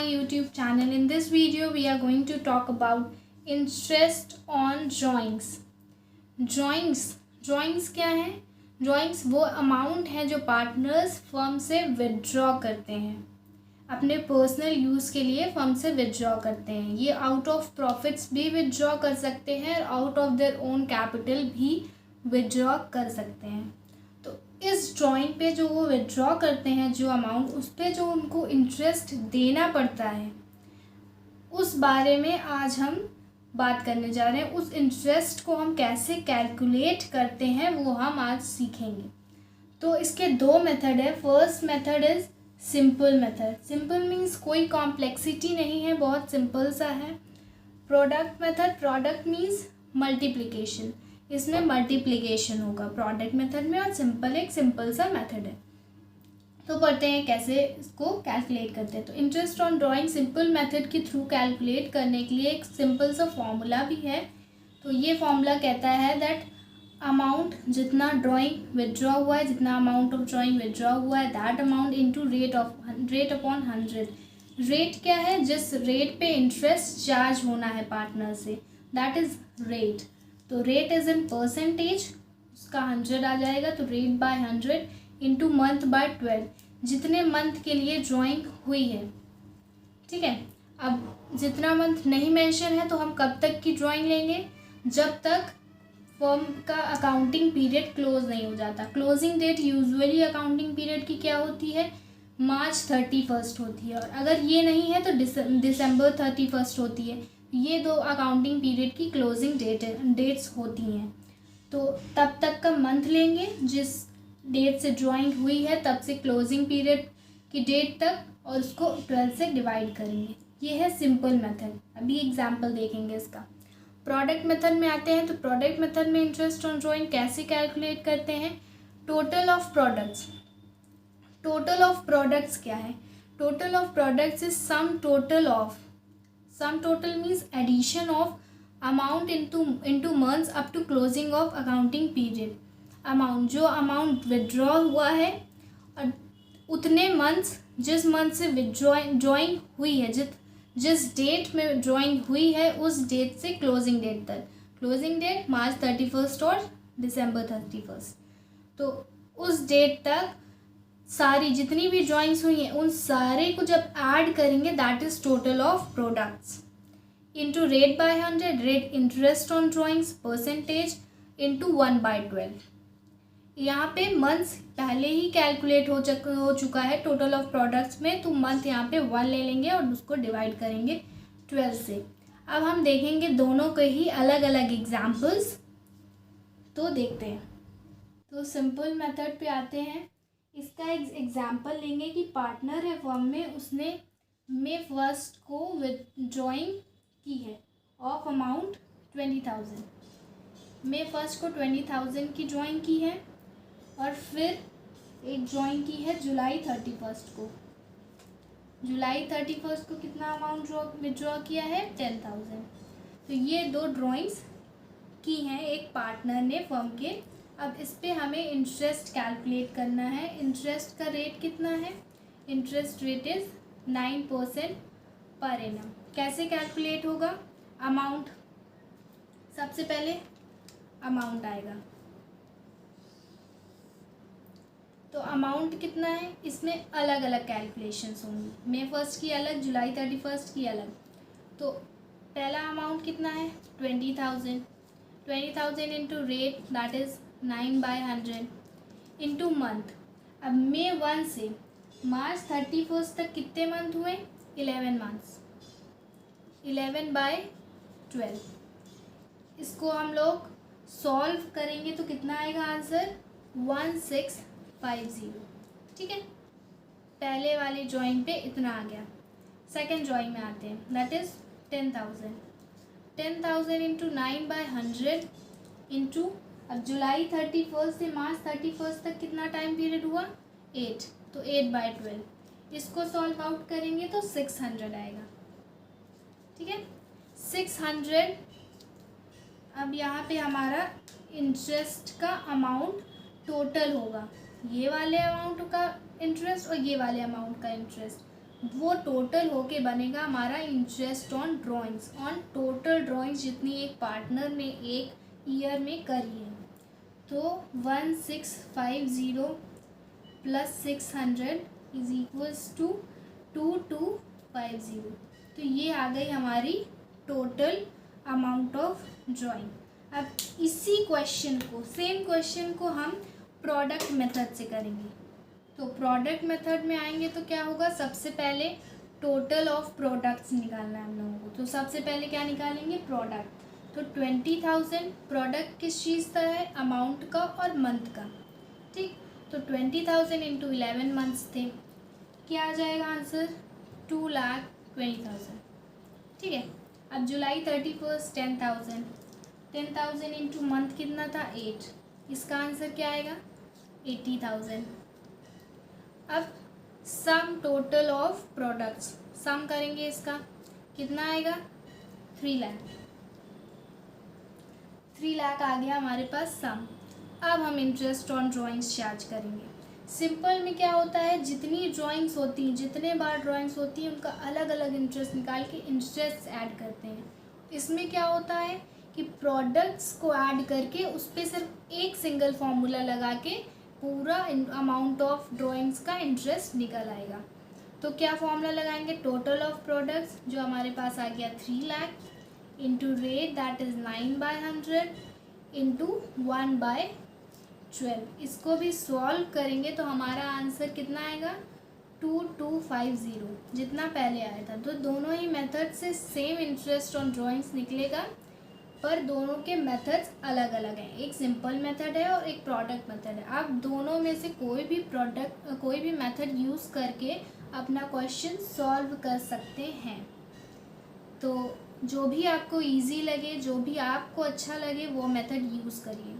YouTube channel. In this video we are going to talk about interest on drawings. Drawings क्या है? Drawings वो amount है जो partners firm से withdraw करते हैं, अपने पर्सनल यूज़ के लिए फर्म से विदड्रॉ करते हैं। ये आउट ऑफ प्रॉफिट्स भी विदड्रॉ कर सकते हैं और out of their own capital भी विदड्रॉ कर सकते हैं। तो इस ड्राइंग पे जो वो विदड्रॉ करते हैं जो अमाउंट, उस पर जो उनको इंटरेस्ट देना पड़ता है, उस बारे में आज हम बात करने जा रहे हैं। उस इंटरेस्ट को हम कैसे कैलकुलेट करते हैं वो हम आज सीखेंगे। तो इसके दो मेथड है। First method is simple method. Simple means कोई कॉम्प्लेक्सिटी नहीं है, बहुत सिंपल सा है। Product method, product means multiplication, इसमें मल्टीप्लिकेशन होगा प्रोडक्ट मेथड में, और सिंपल एक सिंपल सा मेथड है। तो पढ़ते हैं कैसे इसको कैलकुलेट करते हैं। तो interest on drawing simple method के थ्रू कैलकुलेट करने के लिए एक सिंपल सा फॉर्मूला भी है। तो ये फॉर्मूला कहता है दैट अमाउंट जितना ड्राइंग विदड्रॉ हुआ है, जितना अमाउंट ऑफ ड्राइंग विदड्रॉ हुआ है, that amount into rate upon 100। Rate क्या है? जिस रेट पे इंटरेस्ट चार्ज होना है पार्टनर से, दैट इज़ रेट। तो रेट इज़ इन परसेंटेज, उसका 100 आ जाएगा। तो rate by 100 into month by 12, जितने मंथ के लिए ड्राइंग हुई है। ठीक है, अब जितना मंथ नहीं मेंशन है तो हम कब तक की ड्राइंग लेंगे? जब तक फर्म का अकाउंटिंग पीरियड क्लोज नहीं हो जाता। Closing date usually accounting period की क्या होती है? मार्च 31 होती है, और अगर ये नहीं है तो दिसंबर 31 होती है। ये दो अकाउंटिंग पीरियड की क्लोजिंग डेट्स होती हैं। तो तब तक का मंथ लेंगे जिस डेट से ड्राइंग हुई है, तब से क्लोजिंग पीरियड की डेट तक, और उसको 12 से डिवाइड करेंगे। ये है सिंपल मेथड। अभी एग्जांपल देखेंगे इसका। प्रोडक्ट मेथड में आते हैं। तो प्रोडक्ट मेथड में इंटरेस्ट ऑन ड्राइंग कैसे कैलकुलेट करते हैं? Total of products. Total of products क्या है? Total of products is sum total means addition of amount into months up to closing of accounting period. Amount, जो amount withdraw हुआ है और उतने मंथ्स, जिस मंथ से ड्राइंग हुई है, जिस डेट में ड्राइंग हुई है, उस डेट से क्लोजिंग डेट तक। क्लोजिंग डेट मार्च 31 और दिसंबर 31। तो उस डेट तक सारी जितनी भी ड्राइंग्स हुई हैं, उन सारे को जब ऐड करेंगे, that is total of products into rate by 100, rate interest on drawings percentage into 1/12। यहाँ पे मंथ्स पहले ही कैलकुलेट हो चुका है टोटल ऑफ प्रोडक्ट्स में, तो मंथ यहाँ पे 1 ले लेंगे और उसको डिवाइड करेंगे 12 से। अब हम देखेंगे दोनों के ही अलग अलग एग्जाम्पल्स। तो देखते हैं। तो सिंपल मेथड पे आते हैं। इसका एक एग्जाम्पल लेंगे कि पार्टनर है फर्म में, उसने May 1 को विदड्रॉइंग की है ऑफ अमाउंट 20,000। May 1 को 20,000 की ड्राइंग की है, और फिर एक ड्राइंग की है जुलाई 31 को। जुलाई 31 को कितना अमाउंट विदड्रॉ किया है? 10,000। तो ये दो ड्राइंग्स की हैं एक पार्टनर ने फर्म के। अब इस पे हमें इंटरेस्ट कैलकुलेट करना है। इंटरेस्ट का रेट कितना है? Interest rate is 9% per annum. कैसे कैलकुलेट होगा? अमाउंट, सबसे पहले अमाउंट आएगा। तो अमाउंट कितना है? इसमें अलग अलग कैलकुलेशंस होंगी। May 1 की अलग, जुलाई 31 की अलग। तो पहला अमाउंट कितना है? 20,000। 20,000 into rate, that is 9/100 into month. अब May 1 से मार्च 31 तक कितने मंथ हुए? 11 मंथ्स। 11/12। इसको हम लोग सॉल्व करेंगे तो कितना आएगा आंसर? 1650। ठीक है, पहले वाली ड्राइंग पे इतना आ गया। सेकेंड ड्राइंग में आते हैं, दैट इज़ 10,000। 10,000 इंटू 9/100 इंटू, अब जुलाई 31 से मार्च 31 तक कितना टाइम पीरियड हुआ? 8। तो 8/12। इसको सॉल्व आउट करेंगे तो 600 आएगा। ठीक है, 600। अब यहाँ पे हमारा इंटरेस्ट का अमाउंट टोटल होगा, ये वाले अमाउंट का इंटरेस्ट और ये वाले अमाउंट का इंटरेस्ट। वो टोटल होके बनेगा हमारा interest on drawings, on total drawings जितनी एक पार्टनर ने एक ईयर में करी है। तो 1650 प्लस 600 इज इक्वल्स टू 2250। तो ये आ गई हमारी टोटल अमाउंट ऑफ ड्राइंग। अब इसी क्वेश्चन को, सेम क्वेश्चन को हम प्रोडक्ट मेथड से करेंगे। तो प्रोडक्ट मेथड में आएंगे तो क्या होगा, सबसे पहले टोटल ऑफ प्रोडक्ट्स निकालना है हम लोगों को। तो सबसे पहले क्या निकालेंगे, प्रोडक्ट। तो 20,000 प्रोडक्ट किस चीज़ का है, अमाउंट का और मंथ का, ठीक। तो 20,000 इंटू 11 मंथ्स थे, क्या आ जाएगा आंसर, 2,20,000, ठीक है। अब जुलाई 31 10,000 इंटू मंथ कितना था 8, इसका आंसर क्या आएगा 80,000। अब सम टोटल ऑफ प्रोडक्ट्स, सम करेंगे इसका, कितना आएगा 3 लाख, 3 लाख आ गया हमारे पास सम। अब हम इंटरेस्ट ऑन ड्राइंग्स चार्ज करेंगे। सिंपल में क्या होता है, जितनी ड्राइंग्स होती हैं, जितने बार ड्राइंग्स होती हैं, उनका अलग अलग इंटरेस्ट निकाल के इंटरेस्ट ऐड करते हैं। इसमें क्या होता है कि प्रोडक्ट्स को ऐड करके उस पर सिर्फ एक सिंगल फार्मूला लगा के पूरा अमाउंट ऑफ ड्राइंग्स का इंटरेस्ट निकल आएगा। तो क्या फार्मूला लगाएंगे, टोटल ऑफ प्रोडक्ट्स जो हमारे पास आ गया 3 lakh into rate that is 9/100 into 1/12। इसको भी सॉल्व करेंगे तो हमारा आंसर कितना आएगा 2250, जितना पहले आया था। तो दोनों ही मेथड से सेम इंटरेस्ट ऑन ड्राइंग्स निकलेगा, पर दोनों के मेथड्स अलग अलग हैं। एक सिंपल मेथड है और एक प्रोडक्ट मेथड है। आप दोनों में से कोई भी मेथड यूज़ करके अपना क्वेश्चन सॉल्व कर सकते हैं। तो जो भी आपको इजी लगे, जो भी आपको अच्छा लगे वो मेथड यूज़ करिए।